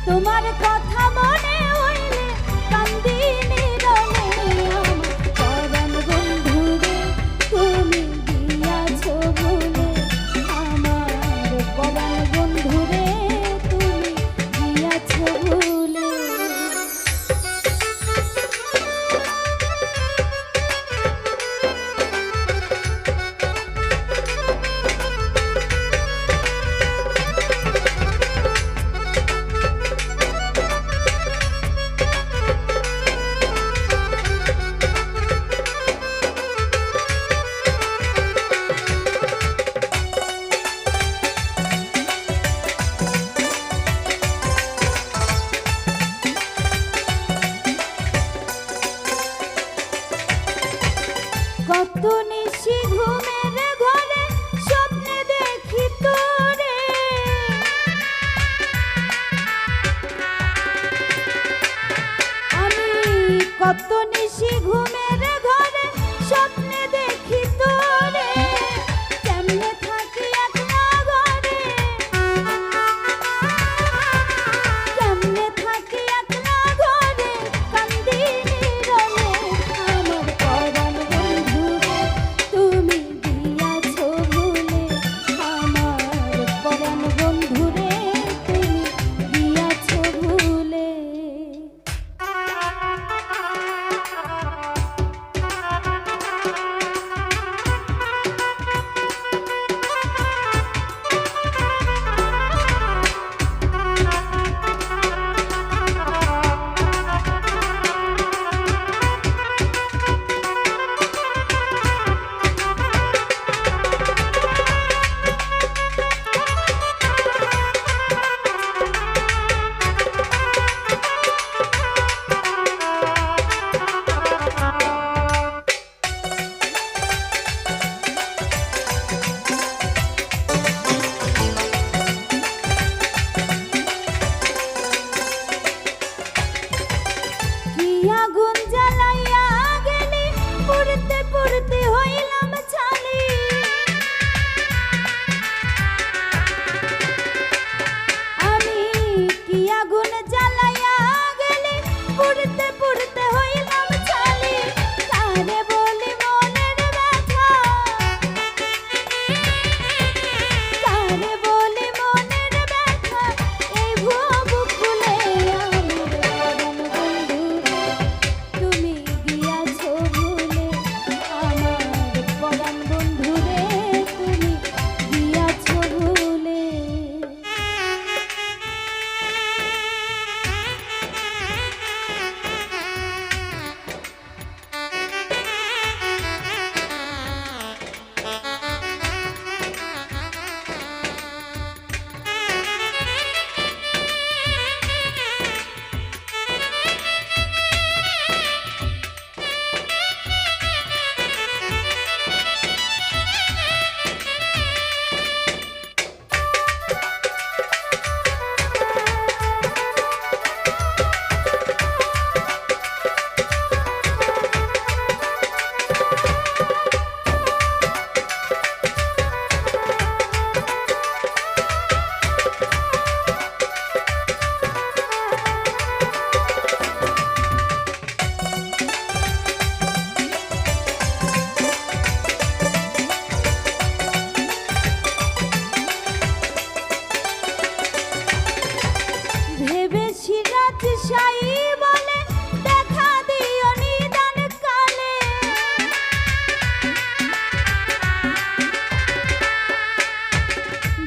তোমার কথা মনে হইলে কান্দি নীরবে আমার পরাণ বন্ধুরে তুমি দিয়াছো ভুলে আমার পরাণ বন্ধুরে তুমি দিয়াছো ভুলে কত নিশি ঘুমের ঘরে স্বপ্নে দেখি তোরে আমি কত নিশি ঘুমের ঘরে স্বপ্নে দেখি তোরে কেমনে থাকি একলা ঘরে কেমনে থাকি একলা ঘরে কান্দি নীরবে আমার পরাণ বন্ধুরে তুমি দিয়াছো ভুলে আমার পরাণ বন্ধুরে তুমি দিয়াছো ভুলে আগুন জ্বালাইয়া গেলি পুড়তে পুড়তে হইলাম ছালি আমি কি আগুন জ্বালাইয়া গেলি পুড়তে পুড়তে হইলাম ছালি কারে বলি মনের ব্যথা কারে বলি মনের ব্যথা এই ভুয়া বুক খুলে আমার পরাণ বন্ধুরে তুমি গিয়াছো ভুলে আমার পরাণ বন্ধুরে তুমি গিয়াছো ভুলে ভেবেছি রাজশাহী বলে দেখা দিও নিদান কালে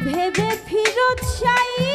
ভেবে ফিরোজ শাহী